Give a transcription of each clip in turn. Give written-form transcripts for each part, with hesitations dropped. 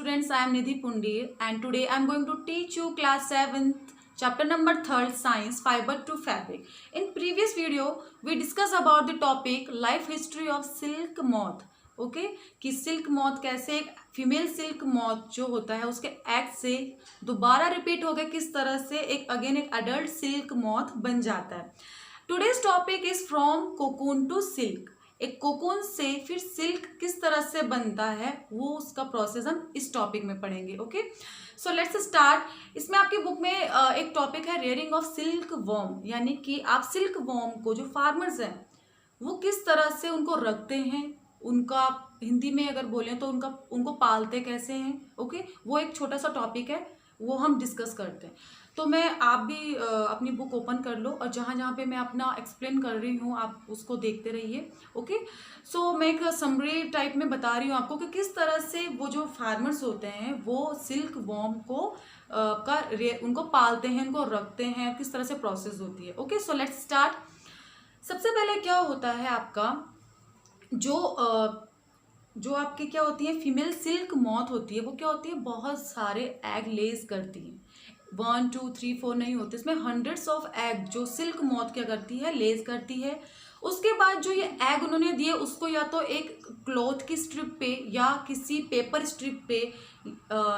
Students, I am Nidhi Pundir and today I am going to teach you class 7th chapter number 3rd science fiber to fabric. In previous video we discussed about the topic life history of silk moth. Okay कि silk moth कैसे एक female silk moth जो होता है उसके egg से दोबारा repeat हो गया किस तरह से एक अडल्ट सिल्क मॉथ बन जाता है. Today's topic is from cocoon to silk. एक कोकून से फिर सिल्क किस तरह से बनता है वो उसका प्रोसेस हम इस टॉपिक में पढ़ेंगे. Okay so let's start. इसमें आपकी बुक में एक टॉपिक है रेयरिंग ऑफ सिल्क वॉर्म, यानी कि आप सिल्क वॉर्म को जो फार्मर्स हैं वो किस तरह से उनको रखते हैं, उनका हिंदी में अगर बोलें तो उनको पालते कैसे हैं. ओके वो एक छोटा सा टॉपिक है, वो हम डिस्कस करते हैं. तो आप भी अपनी बुक ओपन कर लो और जहाँ जहाँ पे मैं अपना एक्सप्लेन कर रही हूँ आप उसको देखते रहिए. ओके सो मैं एक समरी टाइप में बता रही हूँ आपको कि किस तरह से वो जो फार्मर्स होते हैं वो सिल्क वॉर्म को उनको पालते हैं, उनको रखते हैं, किस तरह से प्रोसेस होती है. Okay so let's start. सबसे पहले क्या होता है आपका जो आपकी क्या होती है फीमेल सिल्क मॉथ होती है वो क्या होती है बहुत सारे एग लेज करती है. 1 2 3 4 नहीं होते, इसमें हंड्रेड्स ऑफ एग जो सिल्क मॉथ क्या करती है लेज करती है. उसके बाद जो ये एग उन्होंने दिए उसको या तो एक क्लॉथ की स्ट्रिप पे या किसी पेपर स्ट्रिप पे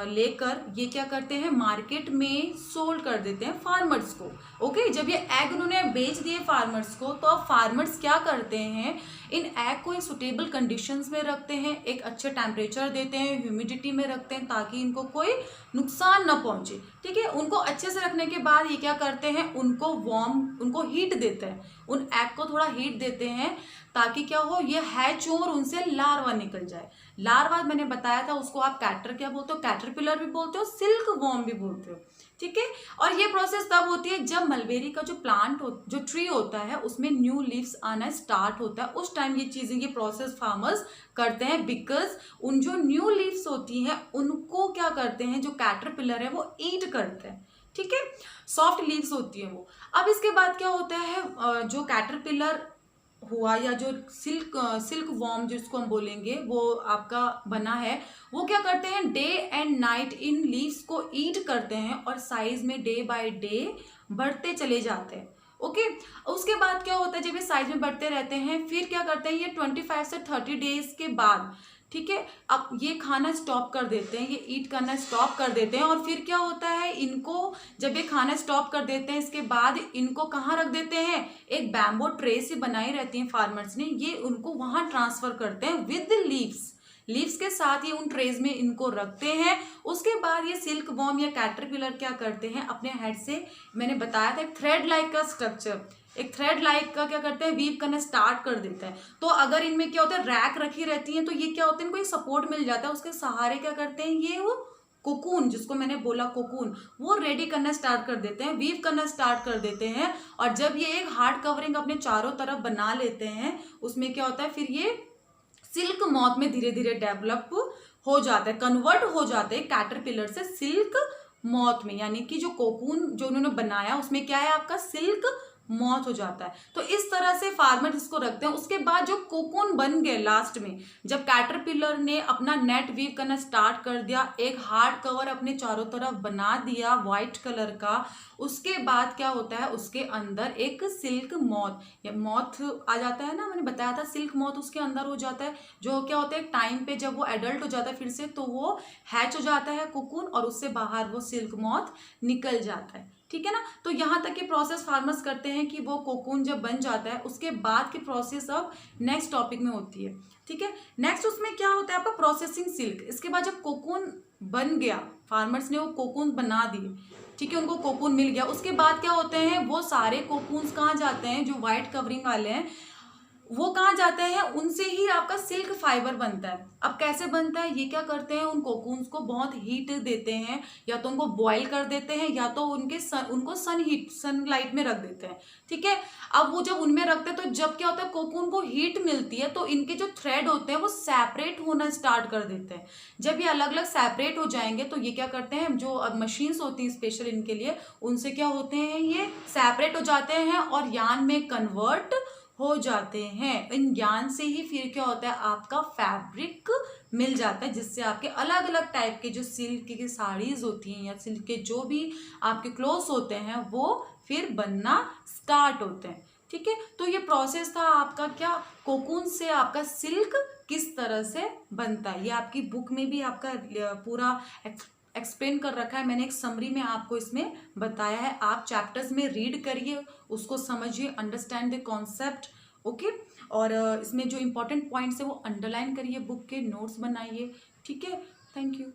लेकर ये क्या करते हैं मार्केट में सोल्ड कर देते हैं फार्मर्स को. ओके जब ये एग उन्होंने बेच दिए फार्मर्स को तो अब फार्मर्स क्या करते हैं इन एग को एक सुटेबल कंडीशंस में रखते हैं, एक अच्छे टेम्परेचर देते हैं, ह्यूमिडिटी में रखते हैं ताकि इनको कोई नुकसान न पहुंचे. ठीक है उनको अच्छे से रखने के बाद ये क्या करते हैं उनको हीट देते हैं, उन एग को थोड़ा हीट देते हैं ताकि क्या हो ये हैच हो और उनसे लार्वा निकल जाए. लार्वा मैंने बताया था उसको आप क्या बोलते हो, कैटरपिलर भी बोलते हो, सिल्क वॉर्म भी बोलते हो. ठीक है और ये प्रोसेस तब होती है जब मलबेरी का जो ट्री होता है उसमें न्यू लीव्स आना स्टार्ट होता है. उस टाइम ये प्रोसेस फार्मर्स करते हैं बिकॉज उन जो न्यू लीव्स होती हैं उनको क्या करते हैं जो कैटरपिलर है वो ईट करते हैं. ठीक है सॉफ्ट लीव्स होती है वो. अब इसके बाद क्या होता है जो कैटरपिलर हुआ या जो सिल्क वॉर्म जिसको हम बोलेंगे वो आपका बना है वो क्या करते हैं day and night in leaves को ईट करते हैं और साइज में डे बाय डे बढ़ते चले जाते हैं. ओके उसके बाद क्या होता है जब ये साइज में बढ़ते रहते हैं फिर क्या करते हैं ये 25 से 30 डेज के बाद ठीक है अब ये खाना स्टॉप कर देते हैं, ये ईट करना स्टॉप कर देते हैं. और फिर क्या होता है इनको जब ये खाना स्टॉप कर देते हैं इसके बाद इनको कहाँ रख देते हैं एक बैम्बो ट्रे से बनाई रहती हैं फार्मर्स ने, ये उनको वहाँ ट्रांसफर करते हैं विद लीव्स के साथ ये उन ट्रेज में इनको रखते हैं. उसके बाद ये सिल्क वॉर्म या कैटरपिलर क्या करते हैं अपने हेड से मैंने बताया था एक थ्रेड लाइक का स्ट्रक्चर, एक थ्रेड लाइक का क्या करते हैं वीव करना स्टार्ट कर देता है. तो अगर इनमें क्या होता है रैक रखी रहती है तो ये क्या होता है इनको एक सपोर्ट मिल जाता है, उसके सहारे क्या करते हैं ये वो कोकून जिसको मैंने बोला कोकून वो रेडी करना स्टार्ट कर देते हैं, वीव करना स्टार्ट कर देते हैं. और जब ये एक हार्ड कवरिंग अपने चारों तरफ बना लेते हैं उसमें क्या होता है फिर ये सिल्क मॉथ में धीरे धीरे डेवलप हो जाता है, कन्वर्ट हो जाते हैं कैटरपिलर से सिल्क मॉथ में, यानी कि जो कोकून जो उन्होंने बनाया उसमें क्या है आपका सिल्क मॉथ हो जाता है. तो इस तरह से फार्मर इसको रखते हैं. उसके बाद जो कोकून बन गए लास्ट में जब कैटरपिलर ने अपना नेट वीव करना स्टार्ट कर दिया, एक हार्ड कवर अपने चारों तरफ बना दिया व्हाइट कलर का, उसके बाद क्या होता है उसके अंदर एक सिल्क मॉथ आ जाता है ना, मैंने बताया था सिल्क मॉथ उसके अंदर हो जाता है. जो क्या होता है टाइम पे जब वो एडल्ट हो जाता है फिर से तो वो हैच हो जाता है कोकून और उससे बाहर वो सिल्क मॉथ निकल जाता है. ठीक है ना. तो यहाँ तक के प्रोसेस फार्मर्स करते हैं कि वो कोकून जब बन जाता है उसके बाद की प्रोसेस अब नेक्स्ट टॉपिक में होती है. ठीक है नेक्स्ट उसमें क्या होता है आपका प्रोसेसिंग सिल्क. इसके बाद जब कोकून बन गया फार्मर्स ने वो कोकून बना दिए, ठीक है उनको कोकून मिल गया, उसके बाद क्या होते हैं वो सारे कोकून्स कहाँ जाते हैं जो व्हाइट कवरिंग वाले हैं वो कहाँ जाते हैं उनसे ही आपका सिल्क फाइबर बनता है. अब कैसे बनता है ये क्या करते हैं उन कोकून्स को बहुत हीट देते हैं, या तो उनको बॉईल कर देते हैं या तो उनको सनलाइट में रख देते हैं. ठीक है अब वो जब उनमें रखते हैं तो जब क्या होता है कोकून को हीट मिलती है तो इनके जो थ्रेड होते हैं वो सेपरेट होना स्टार्ट कर देते हैं. जब ये अलग अलग सेपरेट हो जाएंगे तो ये क्या करते हैं जो मशीन्स होती हैं स्पेशल इनके लिए उनसे क्या होते हैं ये सेपरेट हो जाते हैं और यार्न में कन्वर्ट हो जाते हैं। इन ज्ञान से ही फिर क्या होता है, आपका फैब्रिक मिल जाता है, जिससे आपके अलग अलग टाइप के जो सिल्क की साड़ीज होती हैं या सिल्क के जो भी आपके क्लोथ्स होते हैं वो फिर बनना स्टार्ट होते हैं। ठीक है, तो ये प्रोसेस था आपका क्या, कोकून से आपका सिल्क किस तरह से बनता है। ये आपकी बुक में भी आपका पूरा एक्सप्लेन कर रखा है, मैंने एक समरी में आपको इसमें बताया है। आप चैप्टर्स में रीड करिए, उसको समझिए, अंडरस्टैंड द कॉन्सेप्ट। ओके, और इसमें जो इंपॉर्टेंट पॉइंट्स है वो अंडरलाइन करिए, बुक के नोट्स बनाइए। ठीक है, थैंक यू।